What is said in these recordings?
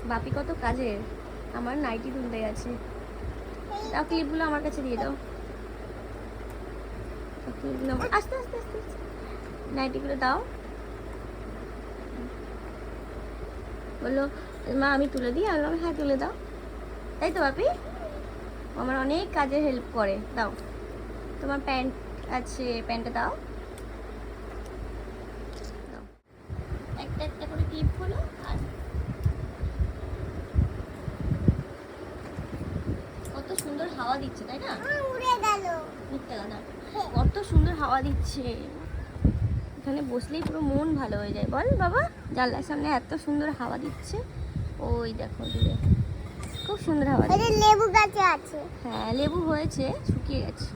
বাপি কত কাজের। আমার নাইটি তুলতে গেছে। দাও ক্লিপগুলো আমার কাছে দিয়ে দাও। আস্তে আস্তে আস্তে নাইটিগুলো দাও। বললো মা আমি তুলে দিই। আমি বললাম হ্যাঁ তুলে দাও। তাই তো বাপি, আমার অনেক কাজে হেল্প করে। দাও, তোমার প্যান্ট আছে, প্যান্টটা দাও। একটা একটা করে ক্লিপ হলো। আর কত সুন্দর হাওয়া দিচ্ছে তাই না? উড়ে গেল। মিথ্যা কথা, কত সুন্দর হাওয়া দিচ্ছে। এখানে বসলেই পুরো মন ভালো হয়ে যায়। বল বাবা, জানলার সামনে এত সুন্দর হাওয়া দিচ্ছে। ওই দেখো দূরে খুব সুন্দর হাওয়া দিচ্ছে। লেবু গাছে আছে। হ্যাঁ লেবু হয়েছে, শুকিয়ে গেছে।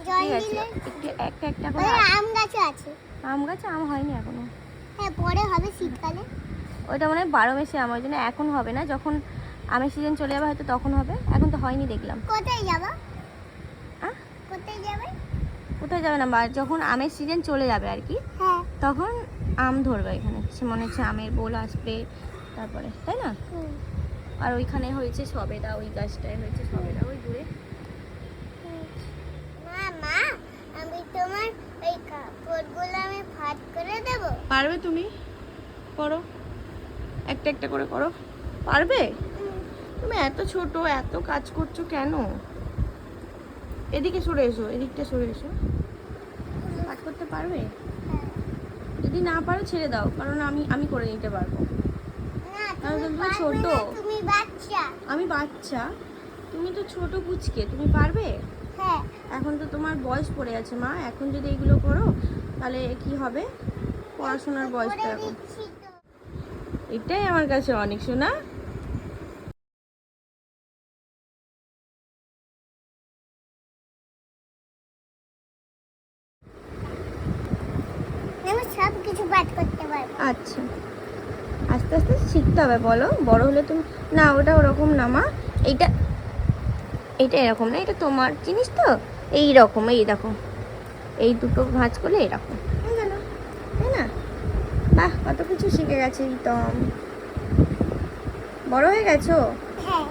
ঠিক আছে, একটু একটা একটা করে। আম গাছে আছে। আম গাছে আম হয়নি এখনো। হ্যাঁ পরে হবে শীতকালে। ওইটা মানে 12 মাসে আম, ওই জন্য এখন হবে না। যখন আমের সিজন চলে যাবে হয়তো তখন হবে। এখন তো হয়নি দেখলাম। কোথায় যাবো? হ্যাঁ কোথায় যাবে? কোথায় যাবে না, বা যখন আমের সিজন চলে যাবে আর কি, হ্যাঁ তখন আম ধরবে এখানে। সে মনে হচ্ছে আমের বোল আসবে তারপরে, তাই না? আর ওইখানে হয়েছে সবেদা, ওই গাছটায় হয়েছে সবেদা ওই দূরে। মা আমি তোমার ওই কাপড়গুলো আমি ভাঁজ করে দেবো? পারবে তুমি? করো, একটা একটা করে করো। পারবে? তুমি এত ছোট, এত কাজ করছো কেন? এদিকে সরে এসো, এদিকটা সরে এসো। কাজ করতে পারবে? যদি না পারো ছেড়ে দাও, কারণ আমি করে নিতে পারবো। না তুমি ছোট, তুমি বাচ্চা। আমি বাচ্চা, তুমি তো ছোট পুচকে, তুমি পারবে? হ্যাঁ এখন তো তোমার বয়স পড়ে আছে মা, এখন যদি এগুলো করো তাহলে কি হবে? পড়াশোনার বয়সটা এখন। এটাই আমার কাছে অনেক। শোনা, আমি সব কিছু বাদ করতে পারবো। আচ্ছা আস্তে আস্তে শিখতে হবে। বলো, বড় হলে তুমি। না ওটা ওরকম না মা, এইটা এইটা এরকম না, এটা তোমার জিনিস তো। এই রকম, এই দেখো, এই দুটো ভাঁজ করলে এরকম হয়ে গেল, তাই না? বাহ, কত কিছু শিখে গেছে রিতম। বড় হয়ে গেছো। হ্যাঁ